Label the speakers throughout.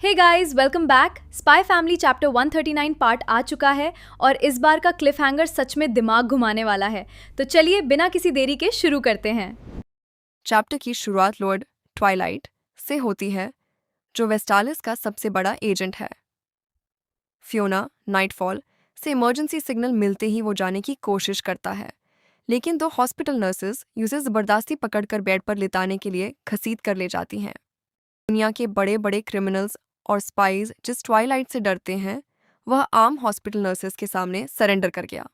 Speaker 1: हे guys, welcome back. Spy Family chapter 139 part आ चुका है और इस बार का क्लिफ हैंगर सच में दिमाग घुमाने वाला है। तो चलिए बिना किसी देरी के शुरू करते हैं।
Speaker 2: चैप्टर की शुरुआत लॉर्ड ट्वाइलाइट से होती है, जो वेस्टालिस का सबसे बड़ा एजेंट है। फियोना नाइटफॉल से इमरजेंसी सिग्नल मिलते ही वो जाने की कोशिश करता है, लेकिन दो हॉस्पिटल नर्सेज उसे ज़बरदस्ती पकड़कर बेड पर लिटाने के लिए घसीट कर ले जाती हैं। दुनिया के बड़े बड़े क्रिमिनल्स और स्पाइज जिस ट्वाइलाइट से डरते हैं, वह आम हॉस्पिटल नर्सेज के सामने सरेंडर कर गया।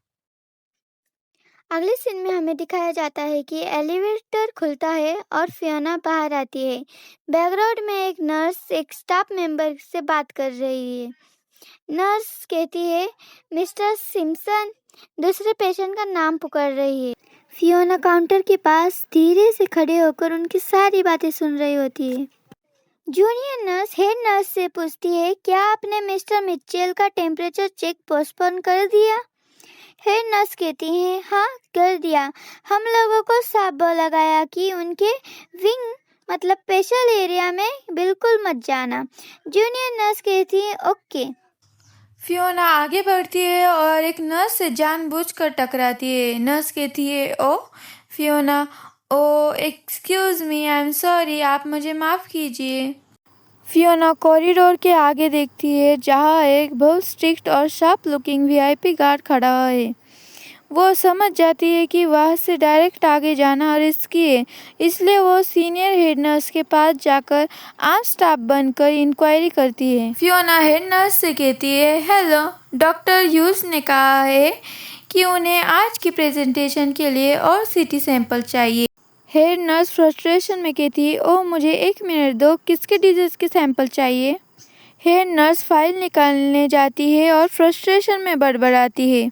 Speaker 3: अगले सीन में हमें दिखाया जाता है कि एलिवेटर खुलता है और फियोना बाहर आती है। बैकग्राउंड में एक नर्स एक स्टाफ मेंबर से बात कर रही है। नर्स कहती है, मिस्टर सिम्पसन। दूसरे पेशेंट का नाम पुकार रही है। फियोना काउंटर के पास धीरे से खड़े होकर उनकी सारी बातें सुन रही होती है। जूनियर नर्स हेड नर्स से पूछती है, क्या आपने मिस्टर मिचेल का टेम्परेचर चेक पोस्टपोन कर दिया? हेड नर्स कहती हैं, हाँ कर दिया। हम लोगों को साफ लगाया कि उनके विंग मतलब स्पेशल एरिया में बिल्कुल मत जाना। जूनियर नर्स कहती है, ओके।
Speaker 4: फियोना आगे बढ़ती है और एक नर्स से जानबूझकर टकराती है। नर्स कहती है, oh Fiona, oh excuse me, I am sorry, आप मुझे माफ़ कीजिए। फियोना कॉरिडोर के आगे देखती है, जहाँ एक बहुत स्ट्रिक्ट और शार्प लुकिंग वीआईपी गार्ड खड़ा है। वो समझ जाती है कि वहाँ से डायरेक्ट आगे जाना रिस्की है, इसलिए वो सीनियर हेड नर्स के पास जाकर आम स्टाफ बनकर इंक्वायरी करती है। फियोना हेड नर्स से कहती है, हेलो, डॉक्टर ह्यूज ने कहा है कि उन्हें आज की प्रेजेंटेशन के लिए और सीटी सैंपल चाहिए। हेड नर्स फ्रस्ट्रेशन में कहती है, ओह मुझे 1 मिनट दो, किसके डिजीज के सैंपल चाहिए? हेड नर्स फाइल निकालने जाती है और फ्रस्ट्रेशन में बड़बड़ाती है,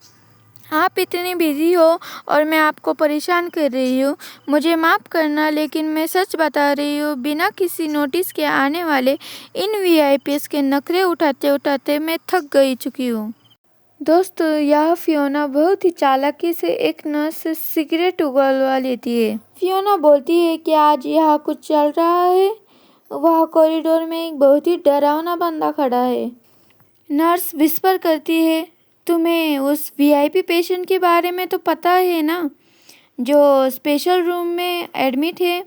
Speaker 4: आप इतनी बिजी हो और मैं आपको परेशान कर रही हूँ, मुझे माफ़ करना, लेकिन मैं सच बता रही हूँ, बिना किसी नोटिस के आने वाले इन वीआईपीज़ के नखरे उठाते उठाते मैं थक चुकी हूँ। दोस्तों, यह फियोना बहुत ही चालाकी से एक नर्स से सिगरेट उगलवा लेती है। फियोना बोलती है कि आज यहाँ कुछ चल रहा है। वह कॉरिडोर में एक बहुत ही डरावना बंदा खड़ा है। नर्स विस्पर करती है, तुम्हें उस वीआईपी पेशेंट के बारे में तो पता है ना, जो स्पेशल रूम में एडमिट है?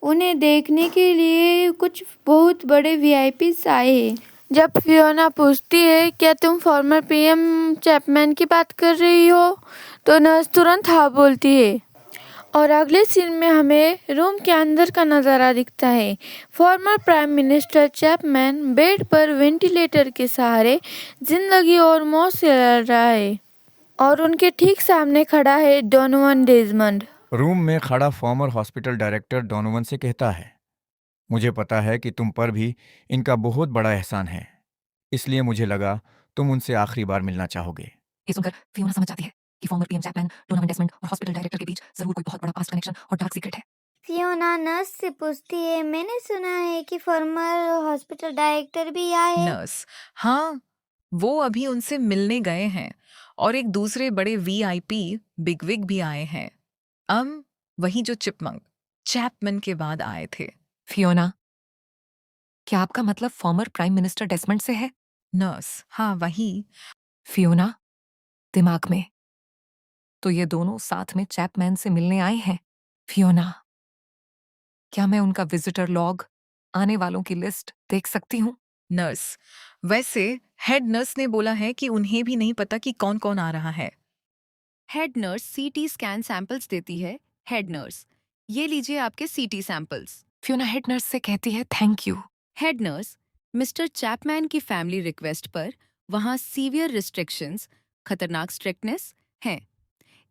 Speaker 4: उन्हें देखने के लिए कुछ बहुत बड़े वीआईपीज आए हैं। जब फियोना पूछती है, क्या तुम फॉर्मर पीएम चैपमैन की बात कर रही हो, तो नर्स तुरंत हाँ बोलती है। और अगले सीन में हमें रूम के अंदर का नज़ारा दिखता है। Former prime minister Chapman bed पर वेंटिलेटर के सहारे जिंदगी और मौत से लड़ रहा है और उनके ठीक सामने खड़ा है डोनोवन डेजमंड।
Speaker 5: रूम में खड़ा फॉर्मर हॉस्पिटल डायरेक्टर डोनोवन से कहता है, मुझे पता है कि तुम पर भी इनका बहुत बड़ा एहसान है, इसलिए मुझे लगा तुम उनसे आखिरी बार मिलना चाहोगे।
Speaker 6: ये सुनकर फियोना समझ जाती है कि former PM Chapman, Donovan Desmond और हॉस्पिटल डायरेक्टर के बीच जरूर कोई बहुत बड़ा पास्ट कनेक्शन और डार्क सीक्रेट है।
Speaker 3: फियोना नर्स से पूछती है, मैंने सुना है कि फॉर्मर हॉस्पिटल डायरेक्टर भी आए हैं।
Speaker 7: नर्स, हाँ, वो अभी उनसे मिलने गए हैं और एक दूसरे बड़े वीआईपी बिगविग भी आए हैं। वही जो चिपमंक चैपमैन के बाद आए थे।
Speaker 6: फियोना, क्या आपका मतलब फॉर्मर प्राइम मिनिस्टर डेसमंड से है?
Speaker 7: नर्स, हाँ वही।
Speaker 6: फियोना, दिमाग में तो ये दोनों साथ में चैपमैन से मिलने आए हैं। फियोना, क्या मैं उनका विजिटर लॉग, आने वालों की लिस्ट देख सकती हूँ?
Speaker 7: नर्स, वैसे हेड नर्स ने बोला है कि उन्हें भी नहीं पता कि कौन कौन आ रहा है।
Speaker 8: Head nurse CT scan samples देती है। हेड नर्स, ये लीजिए आपके सीटी सैंपल्स।
Speaker 6: फियोना हेड नर्स से कहती है, thank you.
Speaker 8: Head nurse, mister Chapman की फैमिली रिक्वेस्ट पर वहाँ सीवियर रिस्ट्रिक्शंस, खतरनाक स्ट्रिक्टनेस हैं,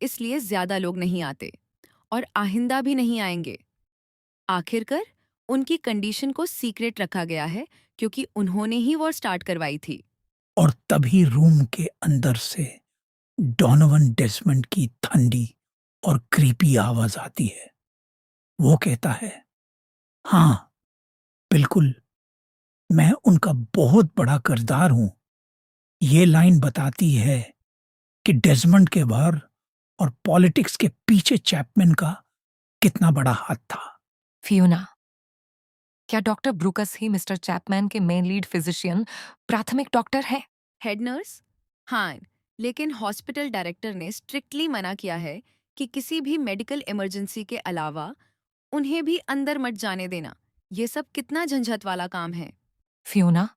Speaker 8: इसलिए ज्यादा लोग नहीं आते और आइंदा भी नहीं आएंगे। आखिरकार उनकी कंडीशन को सीक्रेट रखा गया है क्योंकि उन्होंने ही वॉर स्टार्ट करवाई थी।
Speaker 9: और तभी रूम के अंदर से डोनोवन डेसमंड की ठंडी और क्रीपी आवाज आती है। वो कहता है, हाँ बिल्कुल, मैं उनका बहुत बड़ा कर्जदार हूं। ये लाइन बताती है कि डेसमंड के बाहर और पॉलिटिक्स के पीछे चैपमैन का कितना बड़ा हाथ था।
Speaker 6: फियोना, क्या डॉक्टर ब्रूकस ही मिस्टर चैपमैन के मेन लीड फिजिशियन प्राथमिक डॉक्टर हैं?
Speaker 8: Head nurse? हाँ, लेकिन हॉस्पिटल डायरेक्टर ने स्ट्रिक्टली मना किया है कि किसी भी मेडिकल इमरजेंसी के अलावा उन्हें भी अंदर मत जाने देना। ये सब कितना झंझट वाला काम है।
Speaker 6: फियोना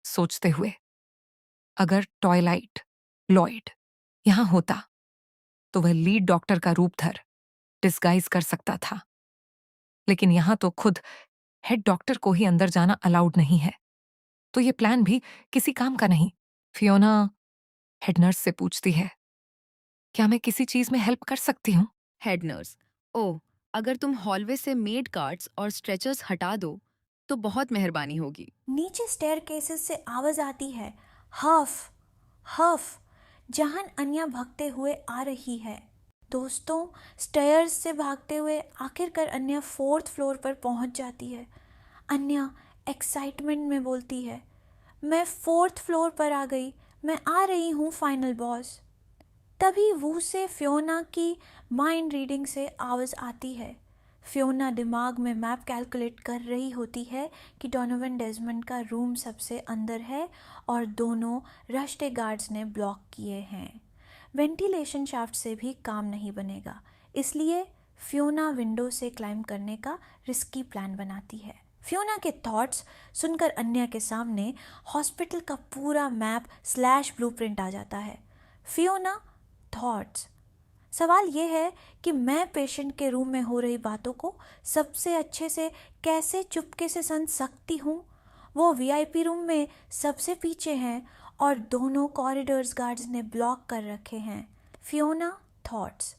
Speaker 6: सोचते हुए, अगर ट्वाइलाइट लॉयड यहाँ होता तो वह लीड डॉक्टर का रूप धर डिस्गाइज कर सकता था, लेकिन यहाँ तो खुद हेड डॉक्टर को ही अंदर जाना अलाउड नहीं है, तो ये प्लान भी किसी काम का नहीं। फियोना हेड नर्स से पूछती है, क्या मैं किसी चीज में हेल्प कर सकती हूँ?
Speaker 8: हेड नर्स: ओह, अगर तुम हॉलवे से मेड कार्ड्स और स्ट्रेचर्स हटा दो तो बहुत मेहरबानी होगी।
Speaker 10: नीचे स्टेयरकेसेस से आवाज आती है, हफ हफ, जहां अन्या भागते हुए आ रही है। दोस्तों, स्टेयर्स से भागते हुए आखिरकार अन्या 4th फ्लोर पर पहुंच जाती है। अन्या एक्साइटमेंट में बोलती है, मैं 4th फ्लोर पर आ गई, मैं आ रही हूँ फाइनल बॉस। तभी वू से फियोना की माइंड रीडिंग से आवाज़ आती है। फियोना दिमाग में मैप कैलकुलेट कर रही होती है कि डोनोवन डेजमंड का रूम सबसे अंदर है और दोनों राष्ट्रीय गार्ड्स ने ब्लॉक किए हैं। वेंटिलेशन शाफ्ट से भी काम नहीं बनेगा, इसलिए फियोना विंडो से क्लाइंब करने का रिस्की प्लान बनाती है। फियोना के थॉट्स सुनकर अन्या के सामने हॉस्पिटल का पूरा मैप / ब्लूप्रिंट आ जाता है। फियोना थॉट्स, सवाल यह है कि मैं पेशेंट के रूम में हो रही बातों को सबसे अच्छे से कैसे चुपके से सुन सकती हूँ। वो वीआईपी रूम में सबसे पीछे हैं और दोनों कॉरिडोर्स गार्ड्स ने ब्लॉक कर रखे हैं। फियोना थॉट्स,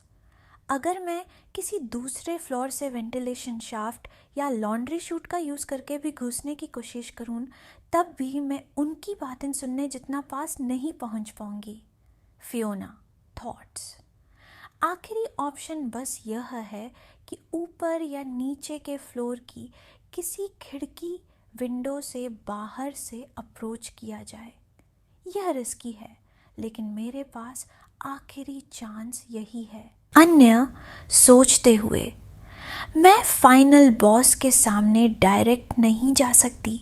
Speaker 10: अगर मैं किसी दूसरे फ्लोर से वेंटिलेशन शाफ्ट या लॉन्ड्री शूट का यूज़ करके भी घुसने की कोशिश करूँ, तब भी मैं उनकी बातें सुनने जितना पास नहीं पहुँच पाऊँगी। फियोना थॉट्स, आखिरी ऑप्शन बस यह है कि ऊपर या नीचे के फ्लोर की किसी खिड़की विंडो से बाहर से अप्रोच किया जाए। यह रिस्की है, लेकिन मेरे पास आखिरी चांस यही है। अन्य सोचते हुए, मैं फाइनल बॉस के सामने डायरेक्ट नहीं जा सकती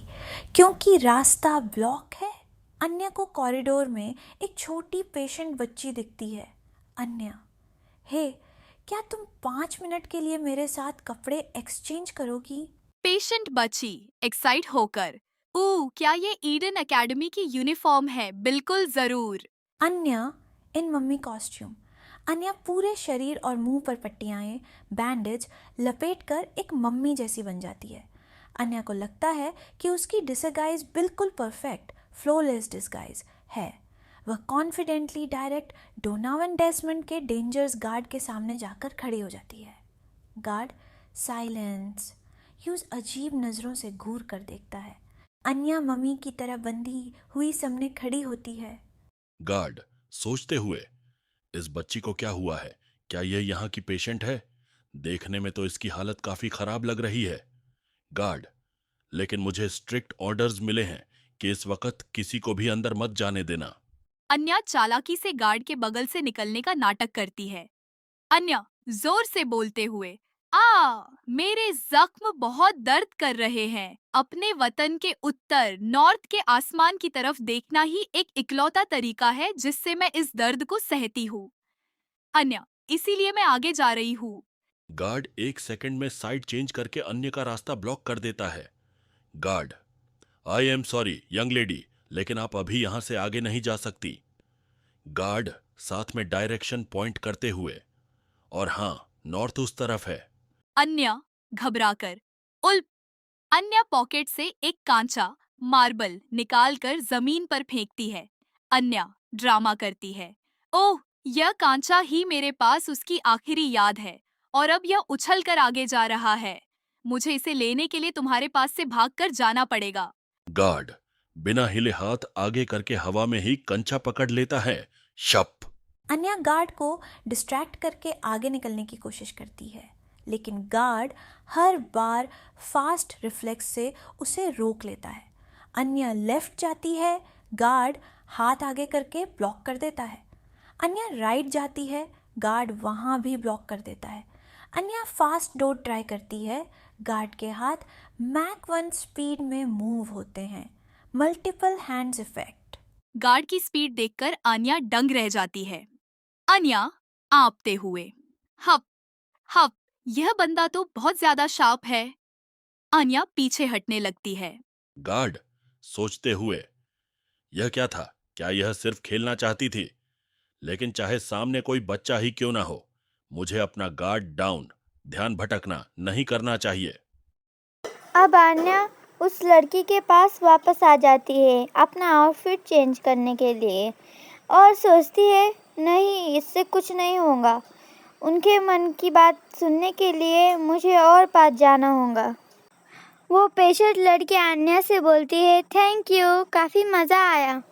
Speaker 10: क्योंकि रास्ता ब्लॉक है। अन्य को कॉरिडोर में एक छोटी पेशेंट बच्ची दिखती है। अन्य, हे, क्या तुम 5 मिनट के लिए मेरे साथ कपड़े एक्सचेंज करोगी?
Speaker 1: पेशेंट बची एक्साइट होकर, क्या ये ईडन एकेडमी की यूनिफॉर्म है? बिल्कुल जरूर।
Speaker 10: अन्य इन मम्मी कॉस्ट्यूम। अन्य पूरे शरीर और मुंह पर पट्टियाँ बैंडेज लपेटकर एक मम्मी जैसी बन जाती है। अन्य को लगता है कि उसकी डिसगाइज बिल्कुल परफेक्ट फ्लॉलेस डिसगाइज है। वह कॉन्फिडेंटली डायरेक्ट डोनावन डेजमंड के डेंजर्स गार्ड के सामने जाकर खड़ी हो जाती है। गार्ड साइलेंस यूज अजीब नज़रों से घूर कर देखता है। अन्या मम्मी की तरह बंधी हुई सामने खड़ी होती है।
Speaker 11: गार्ड सोचते हुए, इस बच्ची को क्या हुआ है? क्या यह यहाँ की पेशेंट है? देखने में तो इसकी हालत काफी खराब लग रही है। गार्ड, लेकिन मुझे स्ट्रिक्ट ऑर्डर्स मिले हैं कि इस वक्त किसी को भी अंदर मत जाने देना।
Speaker 1: अन्या चालाकी से गार्ड के बगल से निकलने का नाटक करती है। अन्या जोर से बोलते हुए, मेरे जख्म बहुत दर्द कर रहे हैं। अपने वतन के उत्तर नॉर्थ के आसमान की तरफ देखना ही एक इकलौता तरीका है जिससे मैं इस दर्द को सहती हूँ। अन्या, इसीलिए मैं आगे जा रही हूँ।
Speaker 11: गार्ड 1 सेकंड में साइड चेंज करके अन्य का रास्ता ब्लॉक कर देता है। Guard, I am sorry young lady, लेकिन आप अभी यहां से आगे नहीं जा सकती। गार्ड साथ में डायरेक्शन पॉइंट करते हुए, और हाँ, नॉर्थ उस तरफ है।
Speaker 1: अन्या घबराकर, अन्या पॉकेट से एक कांचा मार्बल निकालकर जमीन पर फेंकती है। अन्या ड्रामा करती है, ओह, यह कांचा ही मेरे पास उसकी आखिरी याद है और अब यह उछल कर आगे जा रहा है। मुझे इसे लेने के लिए तुम्हारे पास से भागकर जाना पड़ेगा।
Speaker 11: गार्ड बिना हिले हाथ आगे करके हवा में ही कंचा पकड़ लेता है। शप।
Speaker 10: अन्या गार्ड को डिस्ट्रैक्ट करके आगे निकलने की कोशिश करती है, लेकिन गार्ड हर बार फास्ट रिफ्लेक्स से उसे रोक लेता है। अन्या लेफ्ट जाती है, गार्ड हाथ आगे करके ब्लॉक कर देता है। अन्या राइट जाती है, गार्ड वहाँ भी ब्लॉक कर देता है। अन्या फास्ट डोर ट्राई करती है, गार्ड के हाथ मैक 1 स्पीड में मूव होते हैं। Multiple hands effect.
Speaker 1: गार्ड की स्पीड देखकर आन्या दंग रह जाती है। आन्या आंपते हुए, हप हप, यह बंदा तो बहुत ज्यादा शार्प है। आन्या पीछे हटने लगती है।
Speaker 11: गार्ड सोचते हुए, यह क्या था? क्या यह सिर्फ खेलना चाहती थी? लेकिन चाहे सामने कोई बच्चा ही क्यों ना हो, मुझे अपना गार्ड डाउन, ध्यान भटकना नहीं करना चाहिए।
Speaker 3: अब आन्या उस लड़की के पास वापस आ जाती है अपना आउटफिट चेंज करने के लिए और सोचती है नहीं, इससे कुछ नहीं होगा। उनके मन की बात सुनने के लिए मुझे और पास जाना होगा। वो पेशेंट लड़की आन्या से बोलती है थैंक यू, काफ़ी मज़ा आया।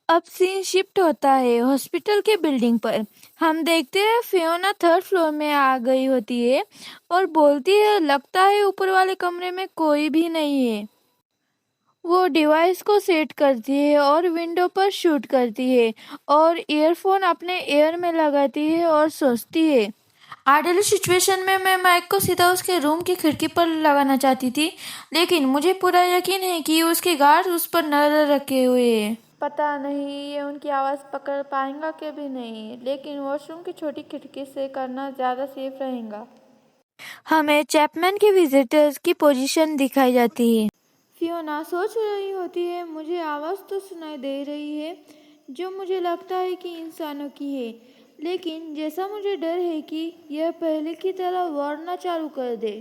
Speaker 4: अब सीन शिफ्ट होता है हॉस्पिटल के बिल्डिंग पर। हम देखते हैं फियोना 3rd फ्लोर में आ गई होती है और बोलती है लगता है ऊपर वाले कमरे में कोई भी नहीं है। वो डिवाइस को सेट करती है और विंडो पर शूट करती है और ईयरफोन अपने ईयर में लगाती है और सोचती है आइडियल सिचुएशन में मैं माइक को सीधा उसके रूम की खिड़की पर लगाना चाहती थी, लेकिन मुझे पूरा यकीन है कि उसके गार्ड उस पर नजर रखे हुए हैं। पता नहीं ये उनकी आवाज़ पकड़ पाएंगा कि भी नहीं, लेकिन वॉशरूम की छोटी खिड़की से करना ज़्यादा सेफ रहेगा। हमें चैपमैन के विजिटर्स की पोजीशन दिखाई जाती है। फियोना सोच रही होती है मुझे आवाज़ तो सुनाई दे रही है जो मुझे लगता है कि इंसानों की है, लेकिन जैसा मुझे डर है कि यह पहले की तरह वॉर ना चालू कर दे।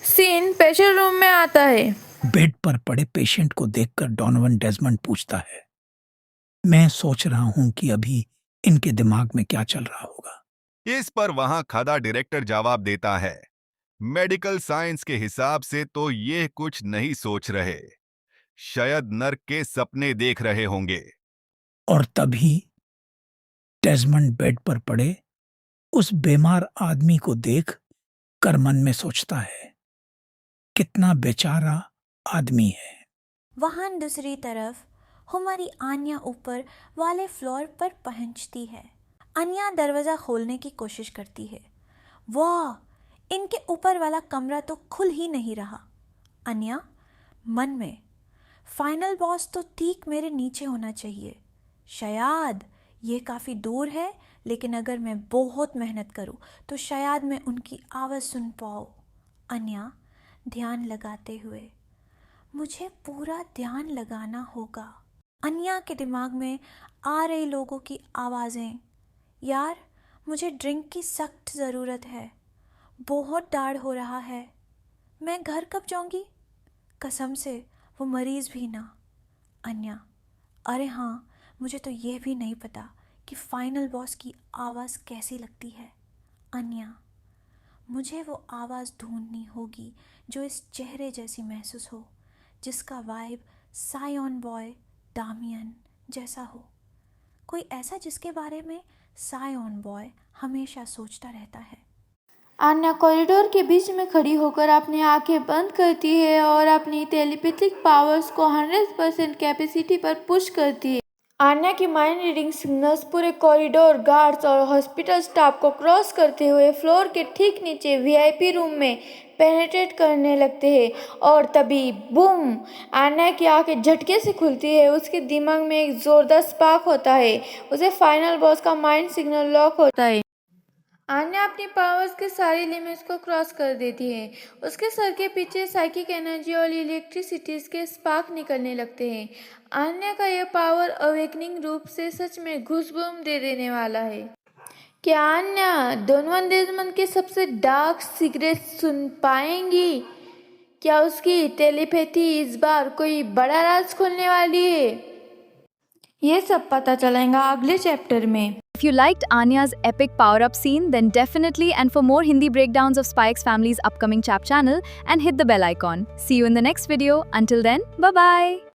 Speaker 4: सीन पेशेंट रूम में आता है।
Speaker 9: बेड पर पड़े पेशेंट को देखकर डोनोवन डेजमंड पूछता है, मैं सोच रहा हूं कि अभी इनके दिमाग में क्या चल रहा होगा।
Speaker 12: इस पर वहां खड़ा डायरेक्टर जवाब देता है, मेडिकल साइंस के हिसाब से तो ये कुछ नहीं सोच रहे, शायद नर्क के सपने देख रहे होंगे।
Speaker 9: और तभी डेजमंड बेड पर पड़े उस बीमार आदमी को देख कर मन में सोचता है, कितना बेचारा आदमी है।
Speaker 10: वहां दूसरी तरफ हमारी आन्या ऊपर वाले फ्लोर पर पहुंचती है। आन्या दरवाजा खोलने की कोशिश करती है। वाह, इनके ऊपर वाला कमरा तो खुल ही नहीं रहा। आन्या मन में, फाइनल बॉस तो ठीक मेरे नीचे होना चाहिए। शायद ये काफ़ी दूर है, लेकिन अगर मैं बहुत मेहनत करूं तो शायद मैं उनकी आवाज़ सुन पाऊँ। आन्या ध्यान लगाते हुए, मुझे पूरा ध्यान लगाना होगा। आन्या के दिमाग में आ रही लोगों की आवाज़ें, यार मुझे ड्रिंक की सख्त ज़रूरत है, बहुत दाढ़ हो रहा है, मैं घर कब जाऊंगी, कसम से वो मरीज़ भी ना। आन्या, अरे हाँ, मुझे तो ये भी नहीं पता कि फाइनल बॉस की आवाज़ कैसी लगती है। आन्या, मुझे वो आवाज़ ढूंढनी होगी जो इस चेहरे जैसी महसूस हो, जिसका वाइब सायोन बॉय डामियन जैसा हो। कोई ऐसा जिसके बारे में सायोन बॉय हमेशा सोचता रहता है।
Speaker 4: आन्या कॉरिडोर के बीच में खड़ी होकर अपनी आंखें बंद करती है और अपनी टेलीपैथिक पावर्स को 100% कैपेसिटी पर पुश करती है। आन्या की माइंड रीडिंग सिग्नल्स पूरे कॉरिडोर, गार्ड्स और हॉस्पिटल स्टाफ को क्रॉस करते हुए फ्लोर के ठीक नीचे वीआईपी रूम में पेनिट्रेट करने लगते हैं। और तभी बूम, आन्या की आंखें झटके से खुलती है। उसके दिमाग में एक जोरदार स्पार्क होता है। उसे फाइनल बॉस का माइंड सिग्नल लॉक होता है। आन्या अपनी पावर्स के सारी लिमिट्स को क्रॉस कर देती है। उसके सर के पीछे साइकिक एनर्जी और इलेक्ट्रिसिटीज के स्पार्क निकलने लगते हैं। आन्या का यह पावर अवेकनिंग रूप से सच में घूसबूम दे देने वाला है। क्या आन्या डोनोवन डेजमंड के सबसे डार्क सीक्रेट सुन पाएंगी? क्या उसकी टेलीपैथी इस बार कोई बड़ा राज खोलने वाली है? ये सब पता चलेगा अगले चैप्टर में।
Speaker 1: If you liked Anya's epic power-up scene, then definitely and for more Hindi breakdowns of Spy X Family's upcoming chap channel and hit the bell icon. See you in the next video. Until then, bye-bye.